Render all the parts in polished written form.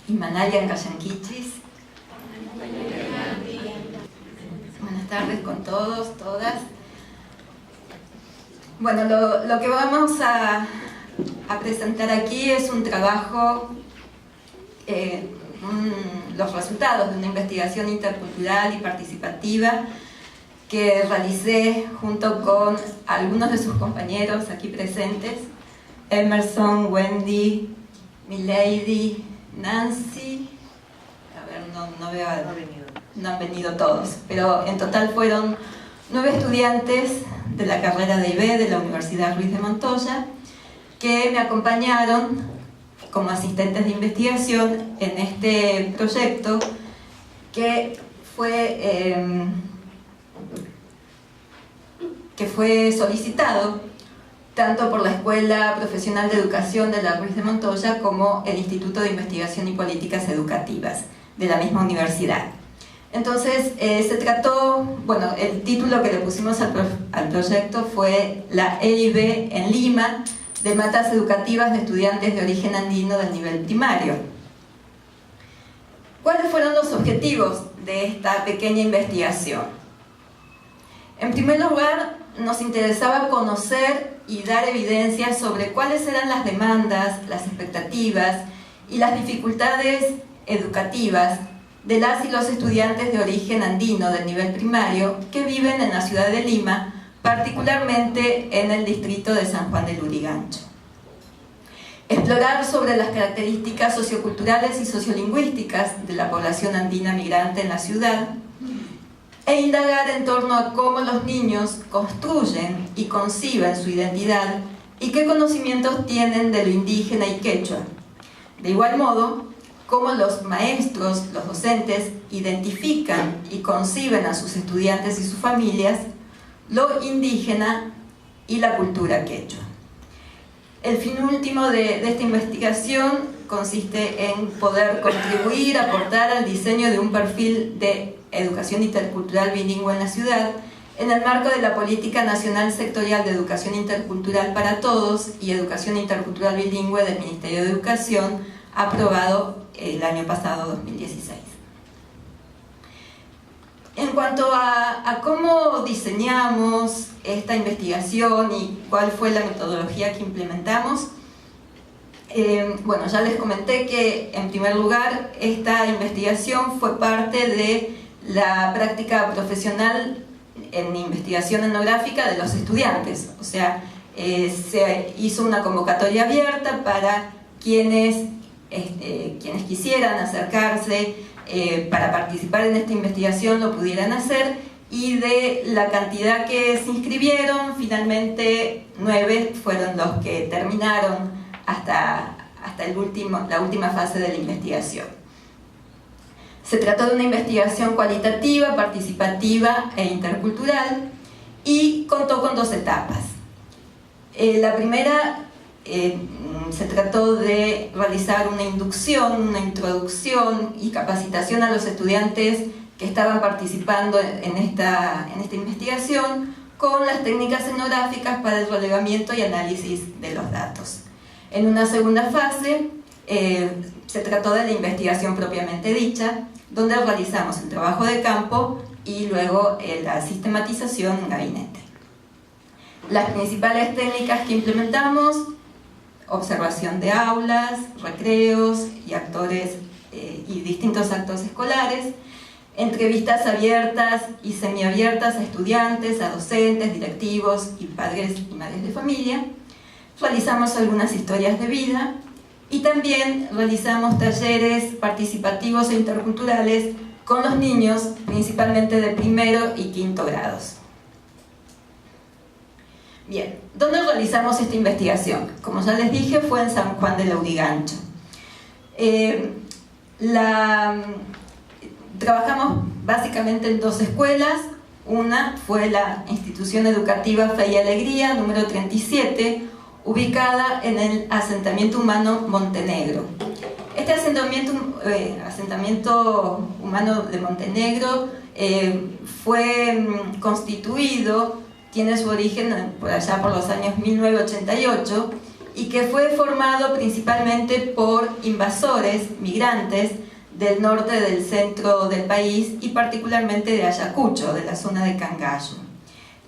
Imanaya Ngayankichis. Buenas tardes con todos, todas. Bueno, lo que vamos a presentar aquí es un trabajo, los resultados de una investigación intercultural y participativa que realicé junto con algunos de sus compañeros aquí presentes, Emerson, Wendy, Milady, Nancy. A ver, no veo, no han venido todos, pero en total fueron 9 estudiantes de la carrera de IB de la Universidad Ruiz de Montoya que me acompañaron como asistentes de investigación en este proyecto que fue solicitado tanto por la Escuela Profesional de Educación de la Ruiz de Montoya como el Instituto de Investigación y Políticas Educativas de la misma universidad. Entonces se trató, bueno, el título que le pusimos al proyecto fue la EIB en Lima, de matas educativas de estudiantes de origen andino del nivel primario. ¿Cuáles fueron los objetivos de esta pequeña investigación? En primer lugar, nos interesaba conocer y dar evidencia sobre cuáles eran las demandas, las expectativas y las dificultades educativas de las y los estudiantes de origen andino del nivel primario que viven en la ciudad de Lima, particularmente en el distrito de San Juan de Lurigancho. Explorar sobre las características socioculturales y sociolingüísticas de la población andina migrante en la ciudad e indagar en torno a cómo los niños construyen y conciben su identidad y qué conocimientos tienen de lo indígena y quechua. De igual modo, cómo los maestros, los docentes, identifican y conciben a sus estudiantes y sus familias lo indígena y la cultura quechua. El fin último de esta investigación consiste en poder contribuir, aportar al diseño de un perfil de educación intercultural bilingüe en la ciudad en el marco de la Política Nacional Sectorial de Educación Intercultural para Todos y Educación Intercultural Bilingüe del Ministerio de Educación, aprobado el año pasado, 2016. En cuanto a cómo diseñamos esta investigación y cuál fue la metodología que implementamos, bueno, ya les comenté que en primer lugar esta investigación fue parte de la práctica profesional en investigación etnográfica de los estudiantes, o sea, se hizo una convocatoria abierta para quienes quisieran acercarse para participar en esta investigación lo pudieran hacer, y de la cantidad que se inscribieron, finalmente 9 fueron los que terminaron hasta la última fase de la investigación. Se trató de una investigación cualitativa, participativa e intercultural y contó con 2 etapas. La primera se trató de realizar una inducción, una introducción y capacitación a los estudiantes que estaban participando en esta investigación con las técnicas etnográficas para el relevamiento y análisis de los datos. En una segunda fase se trató de la investigación propiamente dicha, donde realizamos el trabajo de campo y luego la sistematización en gabinete. Las principales técnicas que implementamos: observación de aulas, recreos y actores y distintos actos escolares, entrevistas abiertas y semiabiertas a estudiantes, a docentes, directivos y padres y madres de familia. Realizamos algunas historias de vida y también realizamos talleres participativos e interculturales con los niños, principalmente de primero y quinto grados. Bien, ¿dónde realizamos esta investigación? Como ya les dije, fue en San Juan de Lurigancho. Trabajamos básicamente en 2 escuelas. Una fue la Institución Educativa Fe y Alegría, número 37, ubicada en el asentamiento humano Montenegro. Este asentamiento humano de Montenegro fue constituido, tiene su origen por allá por los años 1988 y que fue formado principalmente por invasores, migrantes, del norte del centro del país y particularmente de Ayacucho, de la zona de Cangallo.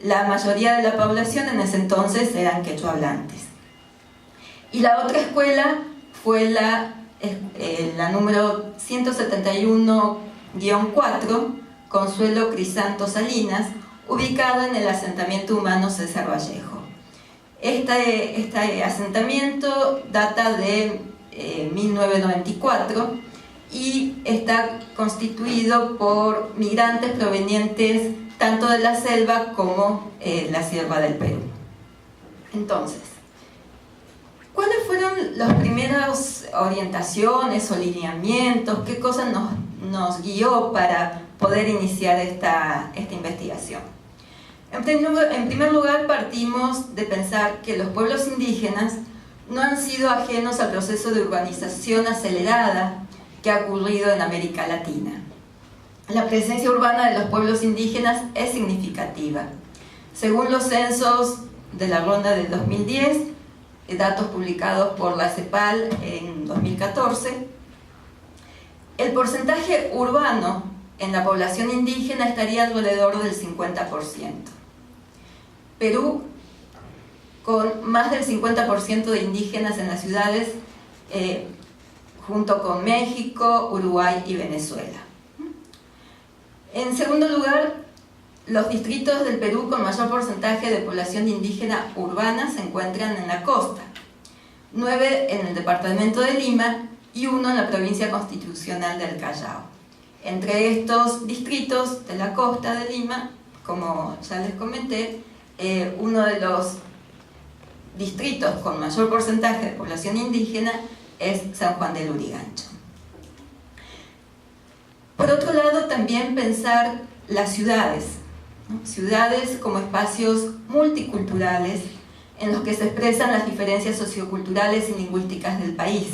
La mayoría de la población en ese entonces eran quechua hablantes. Y la otra escuela fue la número 171-4, Consuelo Crisanto Salinas, ubicada en el asentamiento humano César Vallejo. Este asentamiento data de 1994 y está constituido por migrantes provenientes tanto de la selva como la sierra del Perú. Entonces, ¿cuáles fueron las primeras orientaciones o lineamientos? ¿Qué cosas nos guió para poder iniciar esta investigación? En primer lugar, partimos de pensar que los pueblos indígenas no han sido ajenos al proceso de urbanización acelerada que ha ocurrido en América Latina. La presencia urbana de los pueblos indígenas es significativa. Según los censos de la ronda del 2010, datos publicados por la CEPAL en 2014, el porcentaje urbano en la población indígena estaría alrededor del 50%. Perú, con más del 50% de indígenas en las ciudades, junto con México, Uruguay y Venezuela. En segundo lugar, los distritos del Perú con mayor porcentaje de población indígena urbana se encuentran en la costa, 9 en el departamento de Lima y 1 en la provincia constitucional del Callao. Entre estos distritos de la costa de Lima, como ya les comenté, uno de los distritos con mayor porcentaje de población indígena es San Juan del Lurigancho. Por otro lado, también pensar las ciudades, ¿no? Ciudades como espacios multiculturales en los que se expresan las diferencias socioculturales y lingüísticas del país,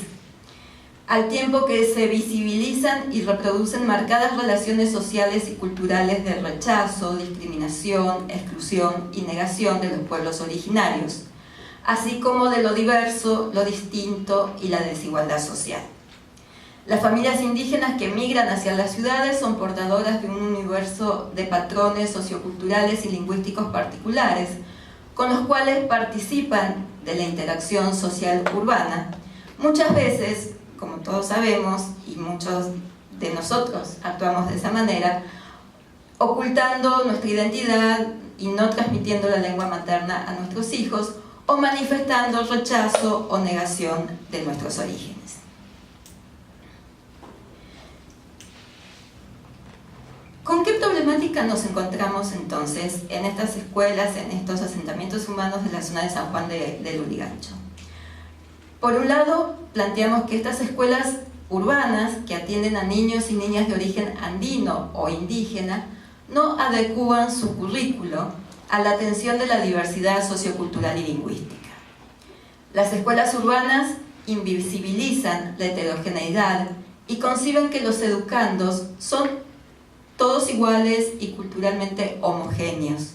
al tiempo que se visibilizan y reproducen marcadas relaciones sociales y culturales de rechazo, discriminación, exclusión y negación de los pueblos originarios, así como de lo diverso, lo distinto y la desigualdad social. Las familias indígenas que migran hacia las ciudades son portadoras de un universo de patrones socioculturales y lingüísticos particulares, con los cuales participan de la interacción social urbana, muchas veces, como todos sabemos, y muchos de nosotros actuamos de esa manera, ocultando nuestra identidad y no transmitiendo la lengua materna a nuestros hijos, o manifestando rechazo o negación de nuestros orígenes. ¿Con qué problemática nos encontramos entonces en estas escuelas, en estos asentamientos humanos de la zona de San Juan del Lurigancho? Por un lado, planteamos que estas escuelas urbanas que atienden a niños y niñas de origen andino o indígena no adecúan su currículo a la atención de la diversidad sociocultural y lingüística. Las escuelas urbanas invisibilizan la heterogeneidad y conciben que los educandos son todos iguales y culturalmente homogéneos.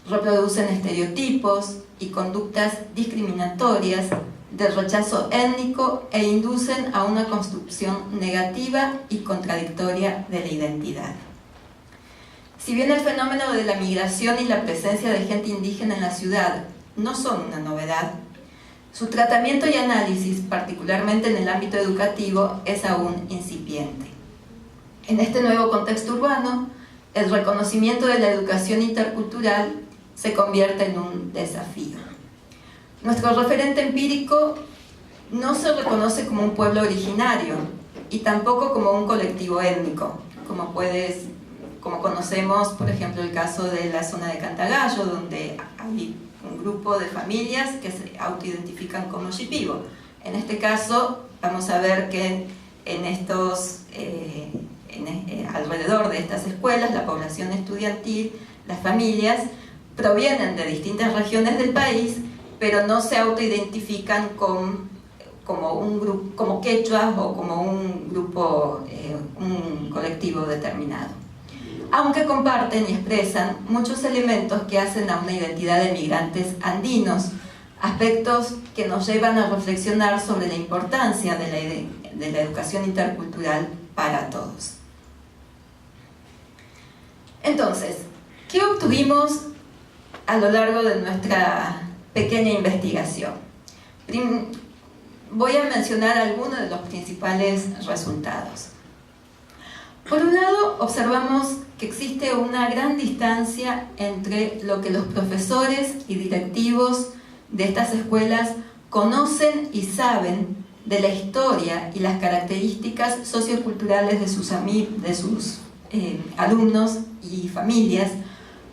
Reproducen estereotipos y conductas discriminatorias de rechazo étnico e inducen a una construcción negativa y contradictoria de la identidad. Si bien el fenómeno de la migración y la presencia de gente indígena en la ciudad no son una novedad, su tratamiento y análisis, particularmente en el ámbito educativo, es aún incipiente. En este nuevo contexto urbano, el reconocimiento de la educación intercultural se convierte en un desafío. Nuestro referente empírico no se reconoce como un pueblo originario y tampoco como un colectivo étnico, como conocemos, por ejemplo, el caso de la zona de Cantagallo, donde hay un grupo de familias que se autoidentifican como shipibo. En este caso, vamos a ver que alrededor de estas escuelas, la población estudiantil, las familias, provienen de distintas regiones del país, pero no se autoidentifican como quechuas o como un grupo, un colectivo determinado, aunque comparten y expresan muchos elementos que hacen a una identidad de migrantes andinos, aspectos que nos llevan a reflexionar sobre la importancia de la educación intercultural para todos. Entonces, ¿qué obtuvimos a lo largo de nuestra pequeña investigación? Voy a mencionar algunos de los principales resultados. Por un lado, observamos que existe una gran distancia entre lo que los profesores y directivos de estas escuelas conocen y saben de la historia y las características socioculturales de sus alumnos y familias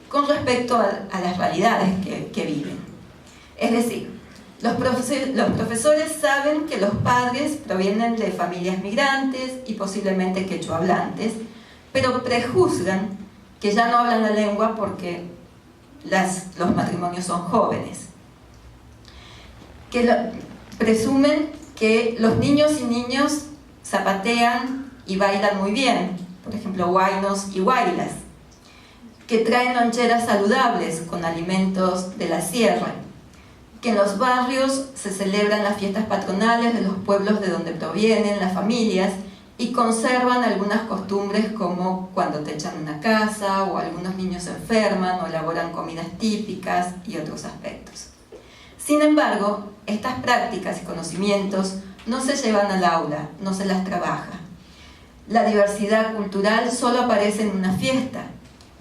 con respecto a las realidades que viven. Es decir, los profesores saben que los padres provienen de familias migrantes y posiblemente quechua-hablantes, pero prejuzgan que ya no hablan la lengua porque los matrimonios son jóvenes. Presumen que los niños y niños zapatean y bailan muy bien, por ejemplo, huaynos y huaylas, que traen loncheras saludables con alimentos de la sierra, que en los barrios se celebran las fiestas patronales de los pueblos de donde provienen las familias y conservan algunas costumbres como cuando techan una casa o algunos niños se enferman o elaboran comidas típicas y otros aspectos. Sin embargo, estas prácticas y conocimientos no se llevan al aula, no se las trabaja. La diversidad cultural solo aparece en una fiesta,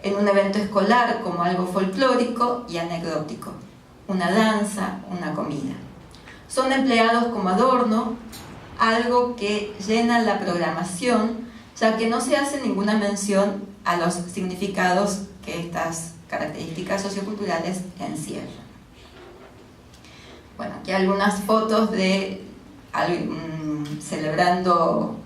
en un evento escolar como algo folclórico y anecdótico, una danza, una comida. Son empleados como adorno, algo que llena la programación, ya que no se hace ninguna mención a los significados que estas características socioculturales encierran. Bueno, aquí algunas fotos de celebrando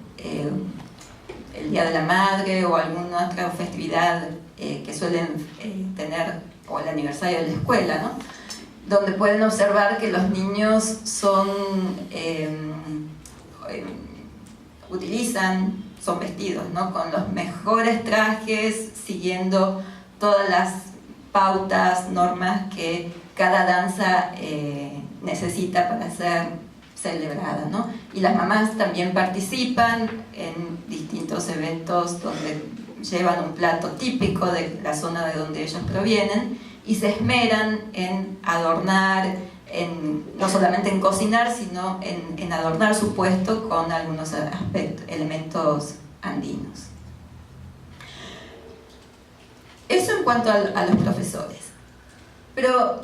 el Día de la Madre o alguna otra festividad que suelen tener, o el aniversario de la escuela, ¿no? Donde pueden observar que los niños son vestidos, ¿no? Con los mejores trajes, siguiendo todas las pautas, normas que cada danza necesita para ser celebrada, ¿no? Y las mamás también participan en distintos eventos donde llevan un plato típico de la zona de donde ellos provienen y se esmeran en adornar, no solamente en cocinar, sino en adornar su puesto con algunos elementos andinos. Eso en cuanto a los profesores. Pero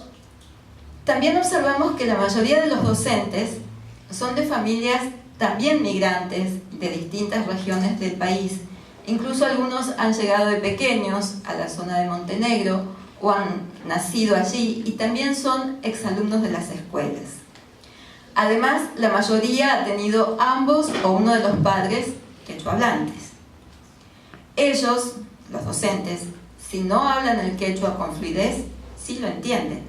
también observamos que la mayoría de los docentes son de familias también migrantes de distintas regiones del país. Incluso algunos han llegado de pequeños a la zona de Montenegro o han nacido allí y también son exalumnos de las escuelas. Además, la mayoría ha tenido ambos o uno de los padres quechua-hablantes. Ellos, los docentes, si no hablan el quechua con fluidez, sí lo entienden.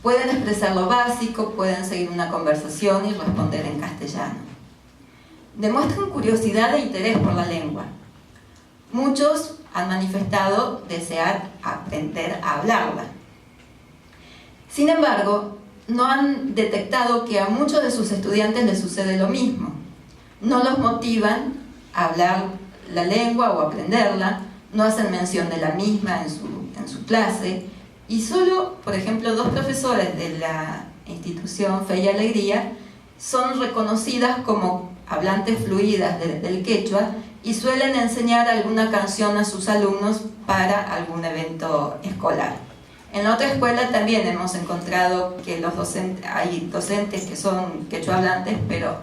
Pueden expresar lo básico, pueden seguir una conversación y responder en castellano. Demuestran curiosidad e interés por la lengua. Muchos han manifestado desear aprender a hablarla. Sin embargo, no han detectado que a muchos de sus estudiantes les sucede lo mismo. No los motivan a hablar la lengua o a aprenderla, no hacen mención de la misma en su clase, y solo, por ejemplo, 2 profesores de la institución Fe y Alegría son reconocidas como hablantes fluidas del quechua y suelen enseñar alguna canción a sus alumnos para algún evento escolar. En la otra escuela también hemos encontrado que hay docentes que son quechua hablantes, pero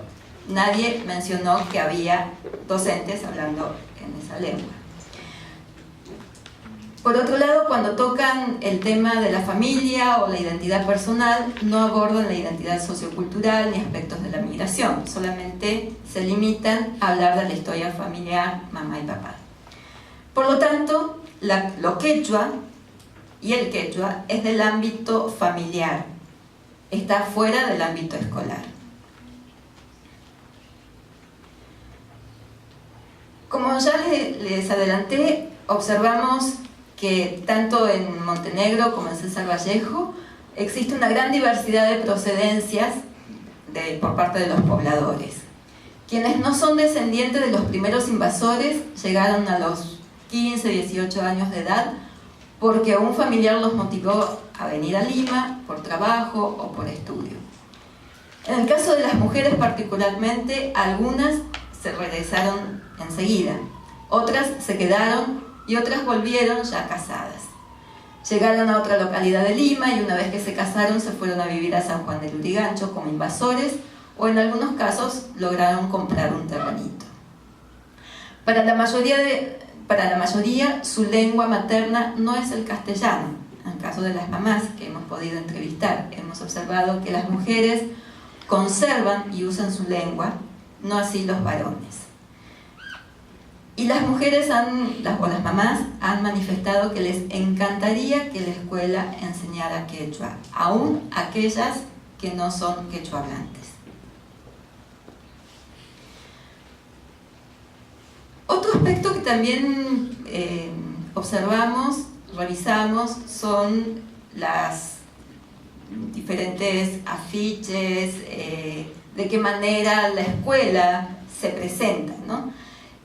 nadie mencionó que había docentes hablando en esa lengua. Por otro lado, cuando tocan el tema de la familia o la identidad personal, no abordan la identidad sociocultural ni aspectos de la migración, solamente se limitan a hablar de la historia familiar, mamá y papá. Por lo tanto, lo quechua y el quechua es del ámbito familiar, está fuera del ámbito escolar. Como ya les adelanté, observamos que tanto en Montenegro como en César Vallejo existe una gran diversidad de procedencias por parte de los pobladores. Quienes no son descendientes de los primeros invasores llegaron a los 15, 18 años de edad porque un familiar los motivó a venir a Lima por trabajo o por estudio. En el caso de las mujeres particularmente, algunas se regresaron enseguida, otras se quedaron y otras volvieron ya casadas. Llegaron a otra localidad de Lima y una vez que se casaron se fueron a vivir a San Juan de Lurigancho como invasores o en algunos casos lograron comprar un terrenito. Para la mayoría su lengua materna no es el castellano. En el caso de las mamás que hemos podido entrevistar, hemos observado que las mujeres conservan y usan su lengua, no así los varones. Y las mujeres o las mamás han manifestado que les encantaría que la escuela enseñara quechua, aún aquellas que no son quechua hablantes. Otro aspecto que también observamos, revisamos, son las diferentes afiches, de qué manera la escuela se presenta, ¿no?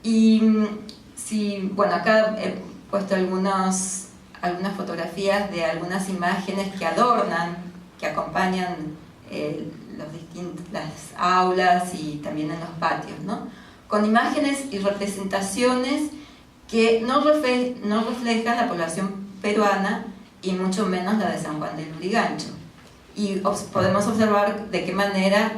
Y bueno, acá he puesto algunas fotografías de algunas imágenes que adornan, que acompañan las aulas y también en los patios, ¿no? Con imágenes y representaciones que no reflejan la población peruana y mucho menos la de San Juan de Lurigancho. Y podemos observar de qué manera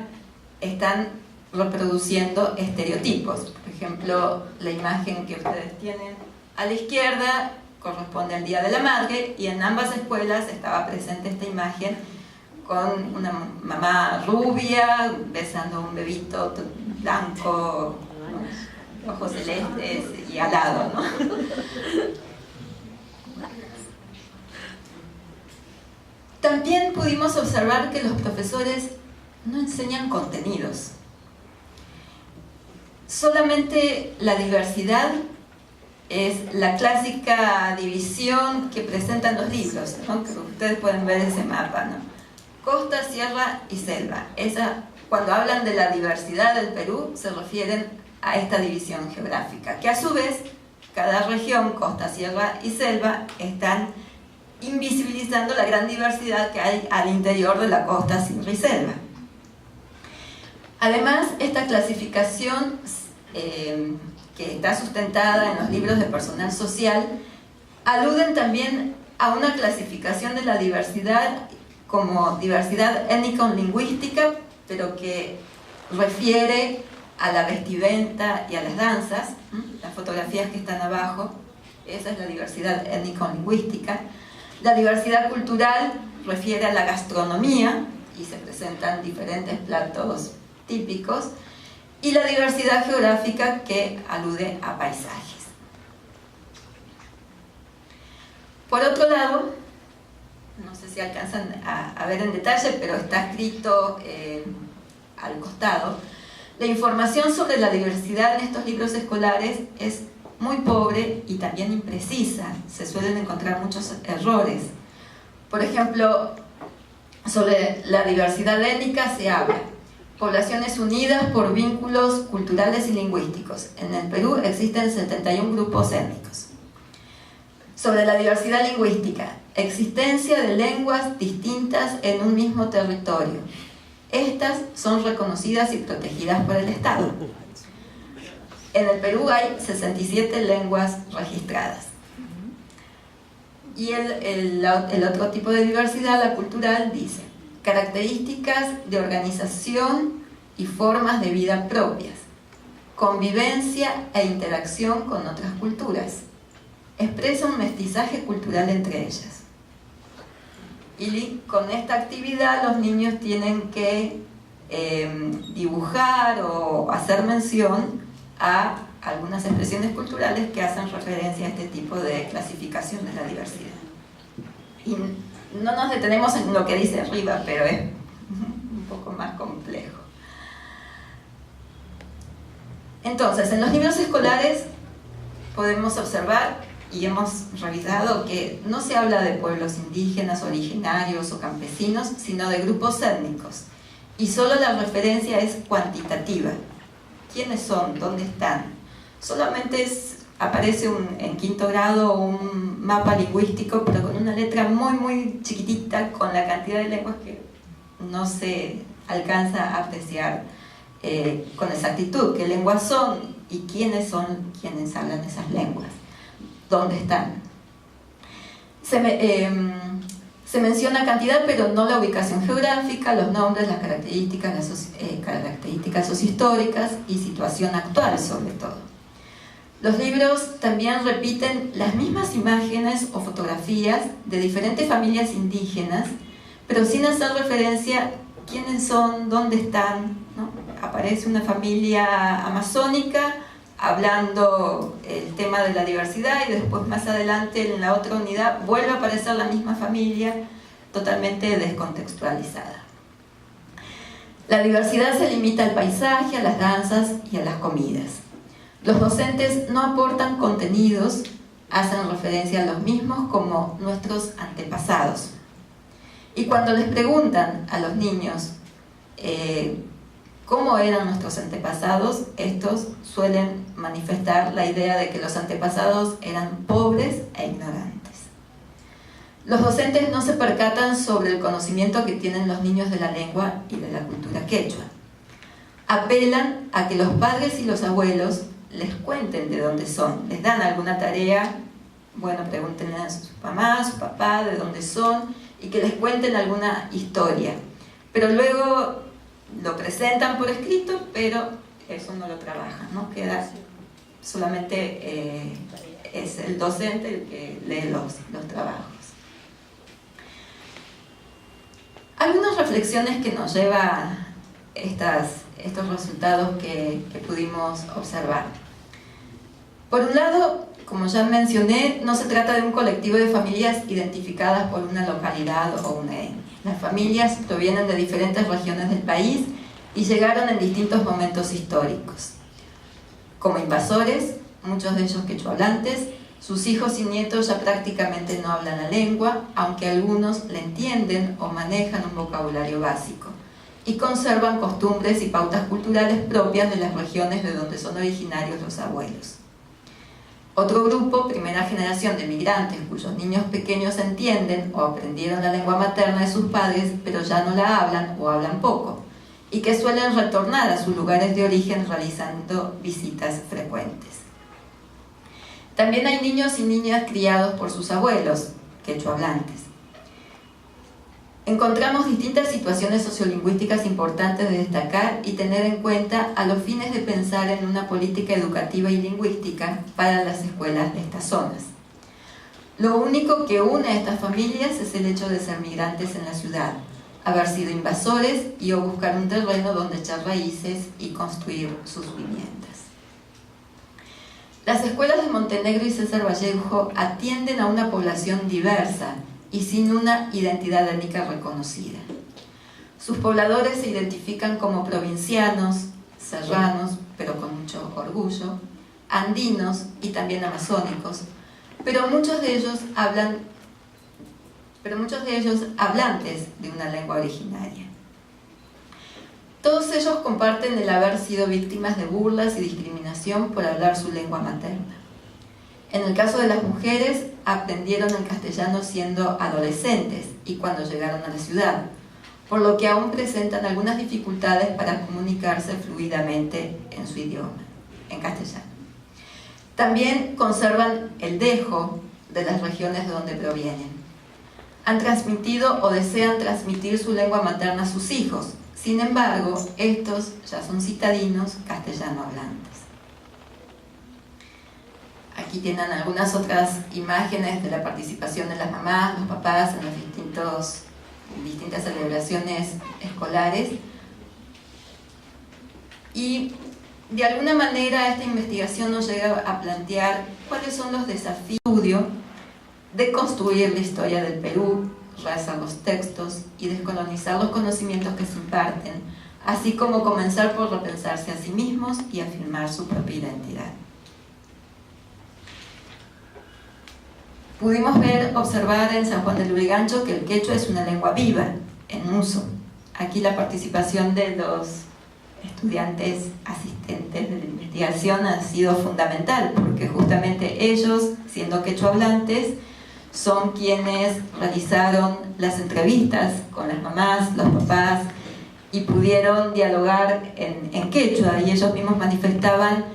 están reproduciendo estereotipos. Por ejemplo, la imagen que ustedes tienen a la izquierda corresponde al Día de la Madre y en ambas escuelas estaba presente esta imagen con una mamá rubia besando a un bebito blanco, ¿no? Ojos celestes y alado, ¿no? También pudimos observar que los profesores no enseñan contenidos. Solamente la diversidad es la clásica división que presentan los libros, ¿no? Que ustedes pueden ver ese mapa, ¿no? Costa, sierra y selva. Cuando hablan de la diversidad del Perú, se refieren a esta división geográfica, que a su vez, cada región, costa, sierra y selva, están invisibilizando la gran diversidad que hay al interior de la costa, sierra y selva. Además, esta clasificación que está sustentada en los libros de personal social, aluden también a una clasificación de la diversidad como diversidad étnico-lingüística, pero que refiere a la vestimenta y a las danzas. Las fotografías que están abajo, esa es la diversidad étnico-lingüística. La diversidad cultural refiere a la gastronomía y se presentan diferentes platos típicos, y la diversidad geográfica que alude a paisajes. Por otro lado, no sé si alcanzan a ver en detalle, pero está escrito al costado, la información sobre la diversidad en estos libros escolares es muy pobre y también imprecisa. Se suelen encontrar muchos errores. Por ejemplo, sobre la diversidad étnica se habla: poblaciones unidas por vínculos culturales y lingüísticos. En el Perú existen 71 grupos étnicos. Sobre la diversidad lingüística, existencia de lenguas distintas en un mismo territorio. Estas son reconocidas y protegidas por el Estado. En el Perú hay 67 lenguas registradas. Y el otro tipo de diversidad, la cultural, dice: características de organización y formas de vida propias, convivencia e interacción con otras culturas, expresa un mestizaje cultural entre ellas. Y con esta actividad los niños tienen que dibujar o hacer mención a algunas expresiones culturales que hacen referencia a este tipo de clasificación de la diversidad. Y no nos detenemos en lo que dice arriba, pero es un poco más complejo. Entonces, en los libros escolares podemos observar y hemos revisado que no se habla de pueblos indígenas, originarios o campesinos, sino de grupos étnicos. Y solo la referencia es cuantitativa. ¿Quiénes son? ¿Dónde están? Solamente aparece en quinto grado un mapa lingüístico, pero con una letra muy, muy chiquitita, con la cantidad de lenguas que no se alcanza a apreciar con exactitud. ¿Qué lenguas son? ¿Y quiénes son quienes hablan esas lenguas? ¿Dónde están? Se menciona cantidad, pero no la ubicación geográfica, los nombres, las características sociohistóricas y situación actual, sobre todo. Los libros también repiten las mismas imágenes o fotografías de diferentes familias indígenas, pero sin hacer referencia a quiénes son, dónde están, ¿no? Aparece una familia amazónica hablando el tema de la diversidad y después más adelante en la otra unidad vuelve a aparecer la misma familia totalmente descontextualizada. La diversidad se limita al paisaje, a las danzas y a las comidas. Los docentes no aportan contenidos, hacen referencia a los mismos como nuestros antepasados. Y cuando les preguntan a los niños cómo eran nuestros antepasados, estos suelen manifestar la idea de que los antepasados eran pobres e ignorantes. Los docentes no se percatan sobre el conocimiento que tienen los niños de la lengua y de la cultura quechua. Apelan a que los padres y los abuelos les cuenten de dónde son, les dan alguna tarea, bueno, pregúntenle a su mamá, a su papá de dónde son y que les cuenten alguna historia. Pero luego lo presentan por escrito, pero eso no lo trabajan, ¿no? Queda solamente es el docente el que lee los trabajos. Algunas reflexiones que nos lleva estos resultados que pudimos observar. Por un lado, como ya mencioné, no se trata de un colectivo de familias identificadas por una localidad o una etnia. Las familias provienen de diferentes regiones del país y llegaron en distintos momentos históricos. Como invasores, muchos de ellos quechohablantes, sus hijos y nietos ya prácticamente no hablan la lengua, aunque algunos la entienden o manejan un vocabulario básico, y conservan costumbres y pautas culturales propias de las regiones de donde son originarios los abuelos. Otro grupo, primera generación de migrantes, cuyos niños pequeños entienden o aprendieron la lengua materna de sus padres, pero ya no la hablan o hablan poco, y que suelen retornar a sus lugares de origen realizando visitas frecuentes. También hay niños y niñas criados por sus abuelos, quechohablantes. Encontramos distintas situaciones sociolingüísticas importantes de destacar y tener en cuenta a los fines de pensar en una política educativa y lingüística para las escuelas de estas zonas. Lo único que une a estas familias es el hecho de ser migrantes en la ciudad, haber sido invasores y o buscar un terreno donde echar raíces y construir sus viviendas. Las escuelas de Montenegro y César Vallejo atienden a una población diversa y sin una identidad étnica reconocida. Sus pobladores se identifican como provincianos, serranos, pero con mucho orgullo, andinos y también amazónicos, pero muchos de ellos hablantes de una lengua originaria. Todos ellos comparten el haber sido víctimas de burlas y discriminación por hablar su lengua materna. En el caso de las mujeres, aprendieron el castellano siendo adolescentes y cuando llegaron a la ciudad, por lo que aún presentan algunas dificultades para comunicarse fluidamente en su idioma, en castellano. También conservan el dejo de las regiones de donde provienen. Han transmitido o desean transmitir su lengua materna a sus hijos. Sin embargo, estos ya son citadinos castellano hablantes. Aquí tienen algunas otras imágenes de la participación de las mamás, los papás en las distintas celebraciones escolares. Y de alguna manera esta investigación nos llega a plantear cuáles son los desafíos de construir la historia del Perú, rehacer los textos y descolonizar los conocimientos que se imparten, así como comenzar por repensarse a sí mismos y afirmar su propia identidad. Pudimos observar en San Juan de Lurigancho que el quechua es una lengua viva, en uso. Aquí la participación de los estudiantes asistentes de la investigación ha sido fundamental, porque justamente ellos, siendo quechua hablantes, son quienes realizaron las entrevistas con las mamás, los papás, y pudieron dialogar en quechua, y ellos mismos manifestaban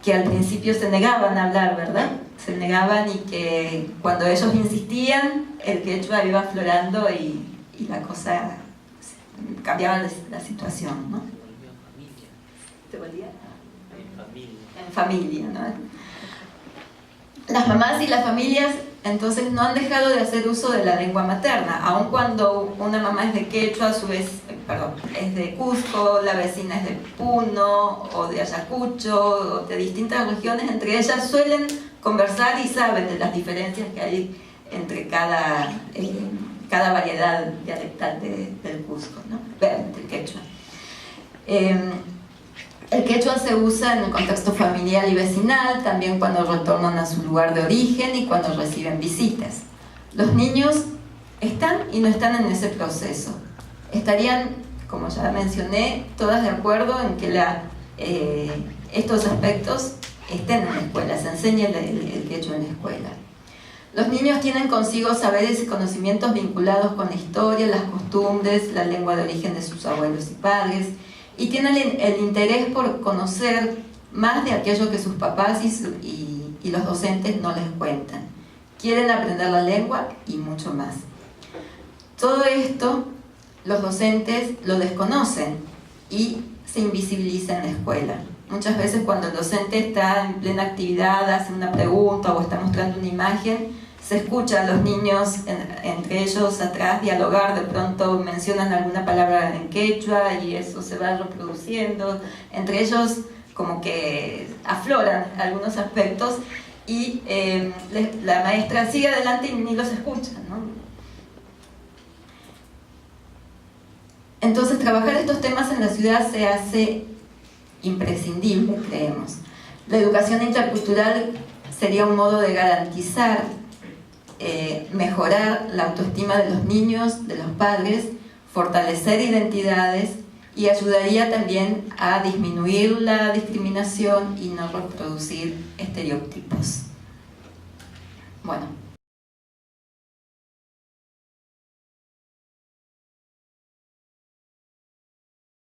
que al principio se negaban a hablar, ¿verdad? Se negaban, y que cuando ellos insistían, el quechua iba aflorando y la cosa cambiaba la situación, ¿no? ¿Te volvía? En familia, ¿no? Las mamás y las familias entonces no han dejado de hacer uso de la lengua materna, aun cuando una mamá es de quechua, a su vez, es de Cusco, la vecina es de Puno o de Ayacucho o de distintas regiones. Entre ellas suelen conversar y saben de las diferencias que hay entre cada variedad dialectal del Cusco, ¿no? Del quechua. El quechua se usa en el contexto familiar y vecinal, también cuando retornan a su lugar de origen y cuando reciben visitas. Los niños están y no están en ese proceso. Estarían, como ya mencioné, todas de acuerdo en que estos aspectos estén en la escuela, se enseñe el quechua en la escuela. Los niños tienen consigo saberes y conocimientos vinculados con la historia, las costumbres, la lengua de origen de sus abuelos y padres, y tienen el interés por conocer más de aquello que sus papás y los docentes no les cuentan. Quieren aprender la lengua y mucho más. Todo esto los docentes lo desconocen y se invisibiliza en la escuela. Muchas veces cuando el docente está en plena actividad, hace una pregunta o está mostrando una imagen, se escucha a los niños entre ellos atrás dialogar, de pronto mencionan alguna palabra en quechua y eso se va reproduciendo. Entre ellos como que afloran algunos aspectos y la maestra sigue adelante y ni los escucha, ¿no? Entonces trabajar estos temas en la ciudad se hace imprescindible, creemos. La educación intercultural sería un modo de garantizar mejorar la autoestima de los niños, de los padres, fortalecer identidades y ayudaría también a disminuir la discriminación y no reproducir estereotipos. Bueno.